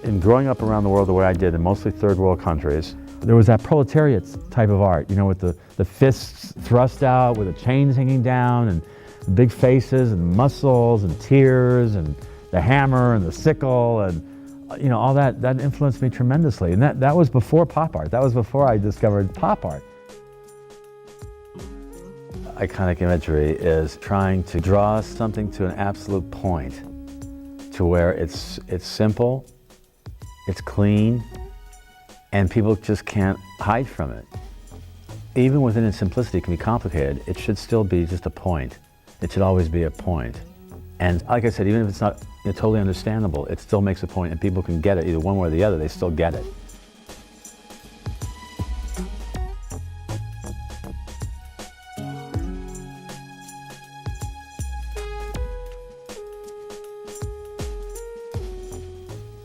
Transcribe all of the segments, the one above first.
In growing up around the world the way I did, in mostly third world countries, there was that proletariat type of art, you know, with the fists thrust out, with the chains hanging down, and the big faces, and muscles, and tears, and the hammer, and the sickle, and you know, all that influenced me tremendously. And that was before pop art. That was before I discovered pop art. Iconic imagery is trying to draw something to an absolute point, to where it's simple, it's clean, and people just can't hide from it. Even within its simplicity, it can be complicated. It should still be just a point. It should always be a point. And like I said, even if it's not totally understandable, it still makes a point, and people can get it either one way or the other. They still get it.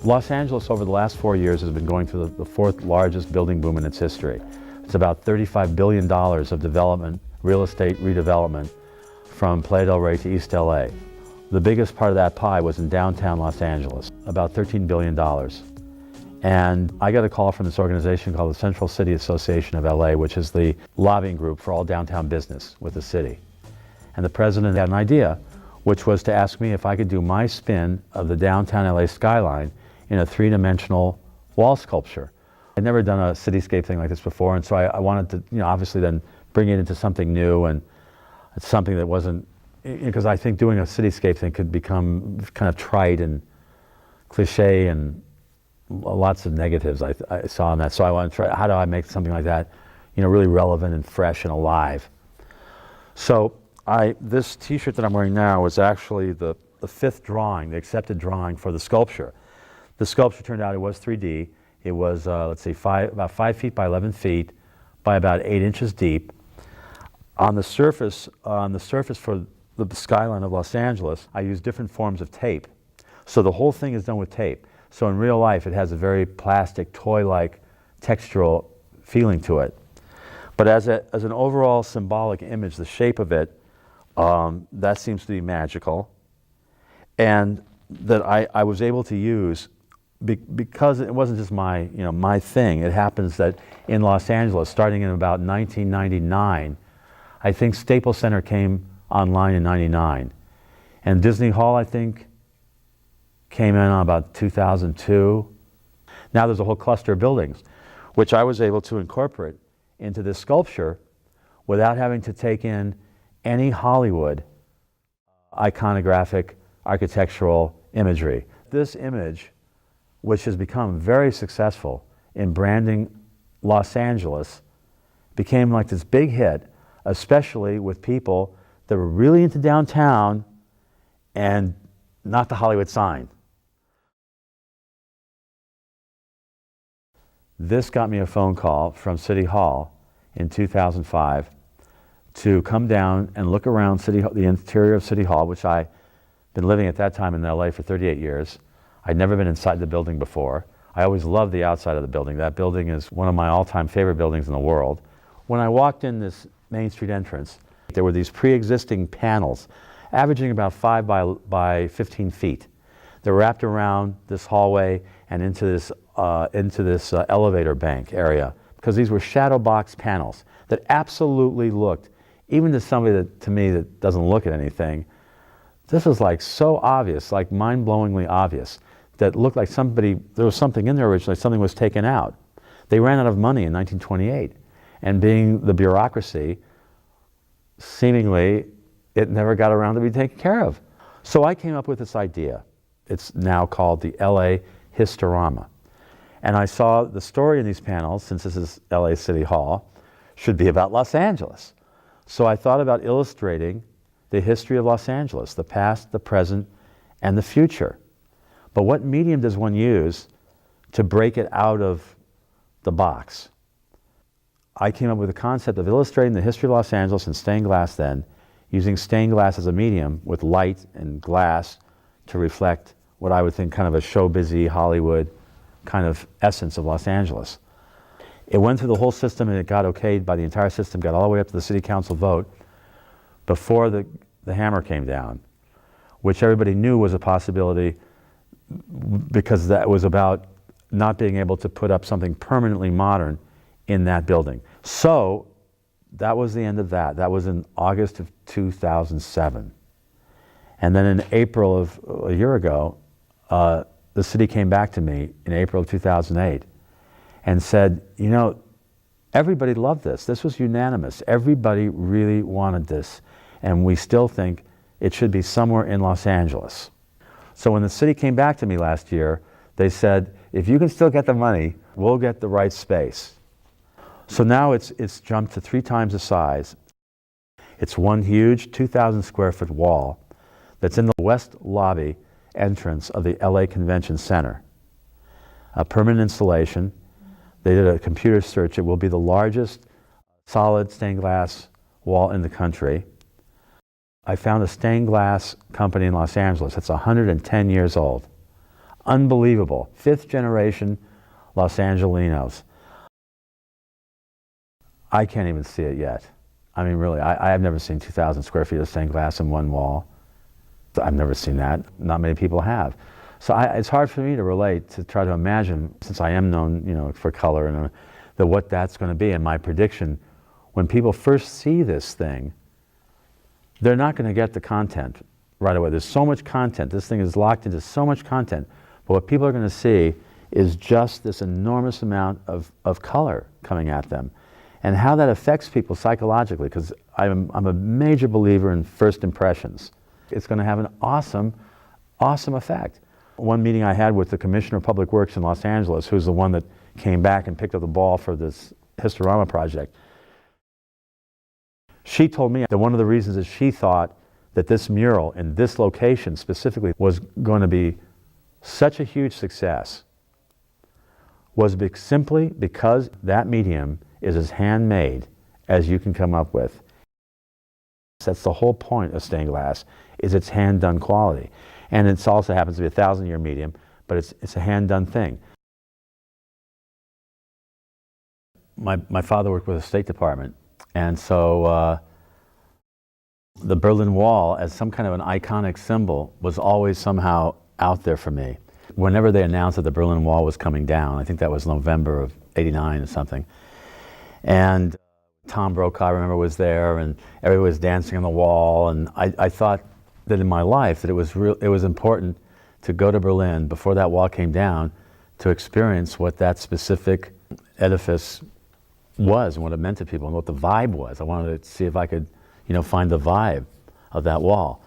Los Angeles over the last 4 years has been going through the fourth largest building boom in its history. It's about $35 billion of development, real estate redevelopment from Playa del Rey to East LA. The biggest part of that pie was in downtown Los Angeles, about $13 billion. And I got a call from this organization called the Central City Association of LA, which is the lobbying group for all downtown business with the city. And the president had an idea, which was to ask me if I could do my spin of the downtown LA skyline in a three-dimensional wall sculpture. I'd never done a cityscape thing like this before, and so I wanted to, you know, obviously then bring it into something new, and it's something that wasn't, because I think doing a cityscape thing could become kind of trite and cliche and lots of negatives I saw in that. So I wanted to try, how do I make something like that, you know, really relevant and fresh and alive? So this t-shirt that I'm wearing now was actually the fifth drawing, the accepted drawing for the sculpture. The sculpture turned out it was 3D. It was, let's see, about 5 feet by 11 feet by about 8 inches deep. On the surface for the skyline of Los Angeles, I used different forms of tape. So the whole thing is done with tape. So in real life, it has a very plastic, toy-like, textural feeling to it. But as an overall symbolic image, the shape of it, that seems to be magical. And that I was able to use, because it wasn't just my thing. It happens that in Los Angeles, starting in about 1999, I think Staples Center came online in '99, and Disney Hall, I think, came in about 2002. Now there's a whole cluster of buildings, which I was able to incorporate into this sculpture without having to take in any Hollywood iconographic architectural imagery. This image, which has become very successful in branding Los Angeles, became like this big hit, especially with people that were really into downtown and not the Hollywood sign. This got me a phone call from City Hall in 2005 to come down and look around the interior of City Hall, which I'd been living at that time in LA for 38 years. I'd never been inside the building before. I always loved the outside of the building. That building is one of my all-time favorite buildings in the world. When I walked in this Main Street entrance, there were these pre-existing panels, averaging about 5 by 15 feet. They're wrapped around this hallway and into this elevator bank area, because these were shadow box panels that absolutely looked, even to somebody to me that doesn't look at anything, this was like so obvious, like mind-blowingly obvious, that looked like there was something in there originally, something was taken out. They ran out of money in 1928, and being the bureaucracy, seemingly it never got around to be taken care of. So I came up with this idea. It's now called the LA Historama. And I saw the story in these panels, since this is LA City Hall, should be about Los Angeles. So I thought about illustrating the history of Los Angeles, the past, the present, and the future. But what medium does one use to break it out of the box? I came up with the concept of illustrating the history of Los Angeles in stained glass then, using stained glass as a medium with light and glass to reflect what I would think kind of a show-busy Hollywood kind of essence of Los Angeles. It went through the whole system, and it got okayed by the entire system, got all the way up to the city council vote before the hammer came down, which everybody knew was a possibility, because that was about not being able to put up something permanently modern in that building. So that was the end of that. That was in August of 2007. And then in April of a year ago, the city came back to me in April of 2008 and said, you know, everybody loved this. This was unanimous. Everybody really wanted this. And we still think it should be somewhere in Los Angeles. So when the city came back to me last year, they said, if you can still get the money, we'll get the right space. So now it's jumped to 3 times the size. It's one huge 2,000 square foot wall that's in the west lobby entrance of the LA Convention Center. A permanent installation. They did a computer search. It will be the largest solid stained glass wall in the country. I found a stained glass company in Los Angeles that's 110 years old. Unbelievable. 5th generation Los Angelinos. I can't even see it yet. I mean, really, I've never seen 2,000 square feet of stained glass in one wall. I've never seen that. Not many people have. So it's hard for me to relate, to try to imagine, since I am known, you know, for color, and what that's going to be. And my prediction, when people first see this thing, they're not going to get the content right away. There's so much content. This thing is locked into so much content. But what people are going to see is just this enormous amount of color coming at them. And how that affects people psychologically, because I'm a major believer in first impressions. It's going to have an awesome, awesome effect. One meeting I had with the Commissioner of Public Works in Los Angeles, who's the one that came back and picked up the ball for this Historama project, she told me that one of the reasons that she thought that this mural in this location specifically was going to be such a huge success was simply because that medium is as handmade as you can come up with. That's the whole point of stained glass, is its hand-done quality. And it also happens to be a 1,000-year medium, but it's a hand-done thing. My father worked with the State Department, and so the Berlin Wall as some kind of an iconic symbol was always somehow out there for me. Whenever they announced that the Berlin Wall was coming down, I think that was November of '89 or something, and Tom Brokaw, I remember, was there, and everybody was dancing on the wall, and I thought that in my life that it was important to go to Berlin before that wall came down to experience what that specific edifice was and what it meant to people and what the vibe was. I wanted to see if I could, you know, find the vibe of that wall.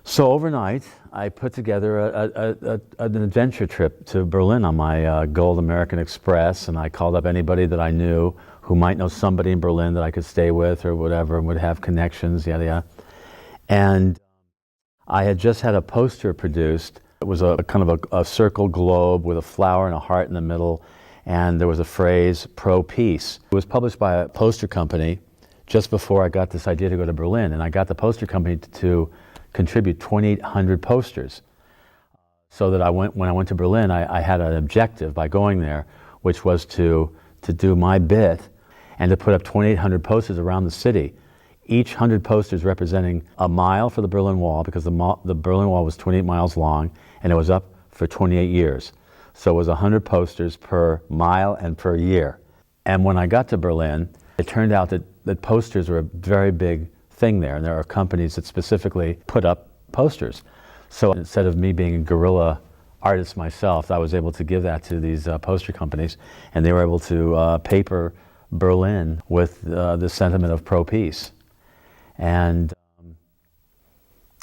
So overnight, I put together an adventure trip to Berlin on my Gold American Express, and I called up anybody that I knew who might know somebody in Berlin that I could stay with or whatever, and would have connections, yada yada. And I had just had a poster produced. It was a kind of a circle globe with a flower and a heart in the middle, and there was a phrase, pro-peace. It was published by a poster company just before I got this idea to go to Berlin, and I got the poster company to contribute 2,800 posters. So that when I went to Berlin, I had an objective by going there, which was to do my bit and to put up 2,800 posters around the city. Each 100 posters representing a mile for the Berlin Wall, because the Berlin Wall was 28 miles long and it was up for 28 years. So it was 100 posters per mile and per year. And when I got to Berlin, it turned out that posters were a very big thing there, and there are companies that specifically put up posters. So instead of me being a guerrilla artist myself, I was able to give that to these poster companies, and they were able to paper Berlin with the sentiment of pro-peace. And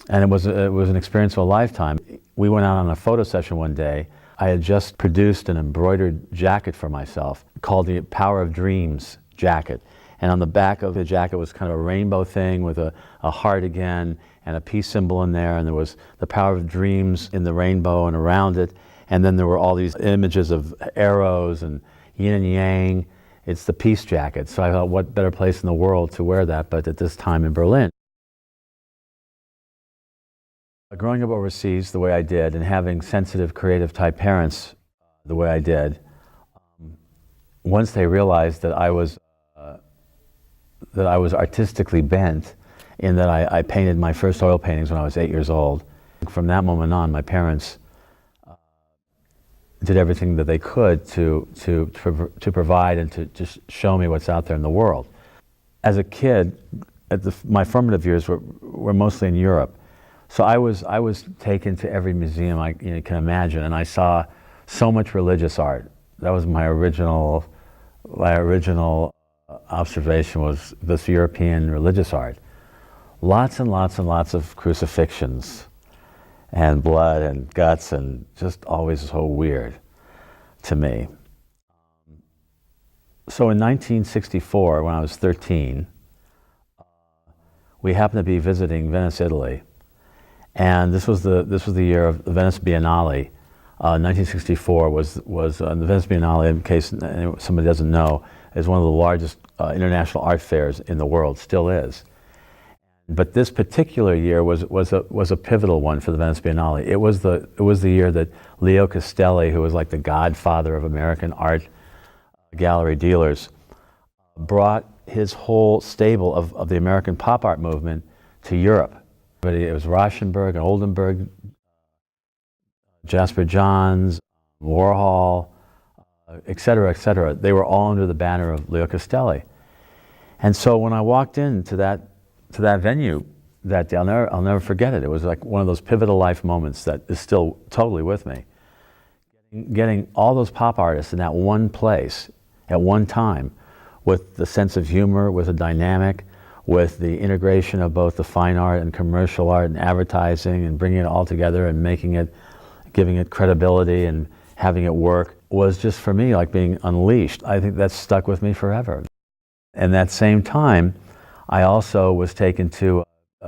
it was an experience of a lifetime. We went out on a photo session one day. I had just produced an embroidered jacket for myself called the Power of Dreams jacket. And on the back of the jacket was kind of a rainbow thing with a heart again and a peace symbol in there, and there was the power of dreams in the rainbow and around it. And then there were all these images of arrows and yin and yang. It's the peace jacket. So I thought, what better place in the world to wear that but at this time in Berlin. Growing up overseas the way I did, and having sensitive, creative type parents the way I did, once they realized that I was artistically bent, in that I painted my first oil paintings when I was 8 years old. From that moment on, my parents did everything that they could to provide and to just show me what's out there in the world. As a kid, my formative years were mostly in Europe, so I was taken to every museum you can imagine, and I saw so much religious art. That was my original observation, was this European religious art. Lots and lots and lots of crucifixions and blood and guts, and just always so weird to me. So in 1964, when I was 13, we happened to be visiting Venice, Italy, and this was the year of the Venice Biennale. 1964 was the Venice Biennale, in case somebody doesn't know, is one of the largest international art fairs in the world, still is. But this particular year was a pivotal one for the Venice Biennale. It was the year that Leo Castelli, who was like the godfather of American art gallery dealers, brought his whole stable of the American pop art movement to Europe. But it was Rauschenberg and Oldenburg, Jasper Johns, Warhol, et cetera, et cetera. They were all under the banner of Leo Castelli. And so when I walked into that venue that day, I'll never forget it. It was like one of those pivotal life moments that is still totally with me. Getting all those pop artists in that one place at one time, with the sense of humor, with the dynamic, with the integration of both the fine art and commercial art and advertising, and bringing it all together and giving it credibility and having it work, was just, for me, like being unleashed. I think that's stuck with me forever. And that same time, I also was taken to,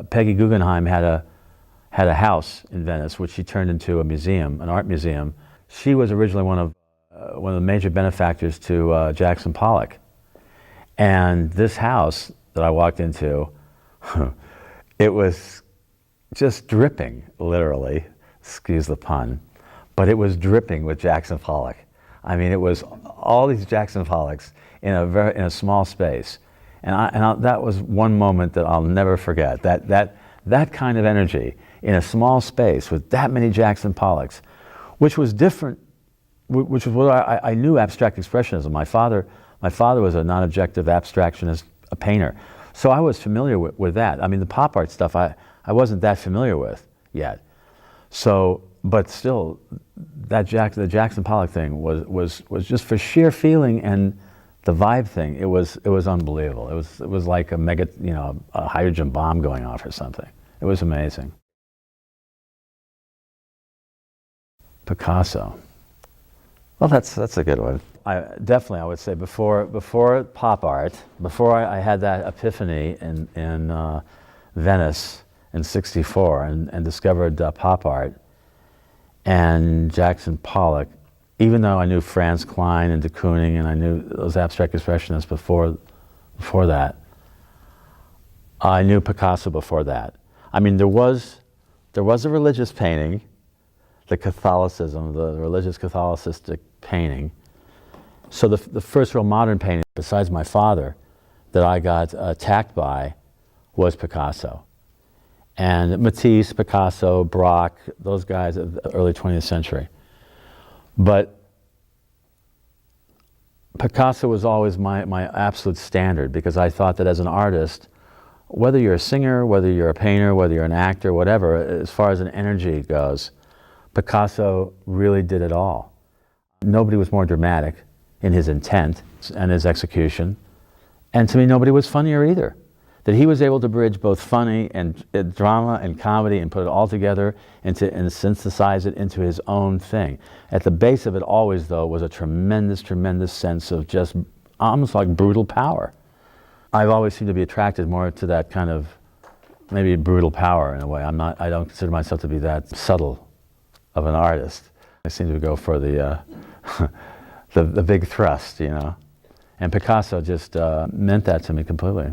Peggy Guggenheim had a house in Venice, which she turned into a museum, an art museum. She was originally one of the major benefactors to Jackson Pollock. And this house that I walked into, it was just dripping, literally, excuse the pun, but it was dripping with Jackson Pollock. I mean, it was all these Jackson Pollocks in a small space. And that was one moment that I'll never forget. That kind of energy in a small space with that many Jackson Pollocks, which was different, which was what I knew abstract expressionism. My father was a non-objective abstractionist, a painter. So I was familiar with that. I mean, the pop art stuff I wasn't that familiar with yet. So, but still, the Jackson Pollock thing was just for sheer feeling and the vibe thing. It was unbelievable. It was like a hydrogen bomb going off or something. It was amazing. Picasso. Well, that's a good one. I would say before pop art, before I had that epiphany in Venice in '64 and discovered pop art and Jackson Pollock, even though I knew Franz Klein and de Kooning and I knew those abstract expressionists before that, I knew Picasso before that. I mean, there was a religious painting, the Catholicism, the religious Catholicistic painting. So the first real modern painting, besides my father, that I got attacked by was Picasso. And Matisse, Picasso, Braque, those guys of the early 20th century. But Picasso was always my absolute standard, because I thought that as an artist, whether you're a singer, whether you're a painter, whether you're an actor, whatever, as far as an energy goes, Picasso really did it all. Nobody was more dramatic in his intent and his execution. And to me, nobody was funnier either. That he was able to bridge both funny and drama and comedy and put it all together and synthesize it into his own thing. At the base of it always, though, was a tremendous, tremendous sense of just almost like brutal power. I've always seemed to be attracted more to that kind of maybe brutal power in a way. I don't consider myself to be that subtle of an artist. I seem to go for the the big thrust, you know. And Picasso just meant that to me completely.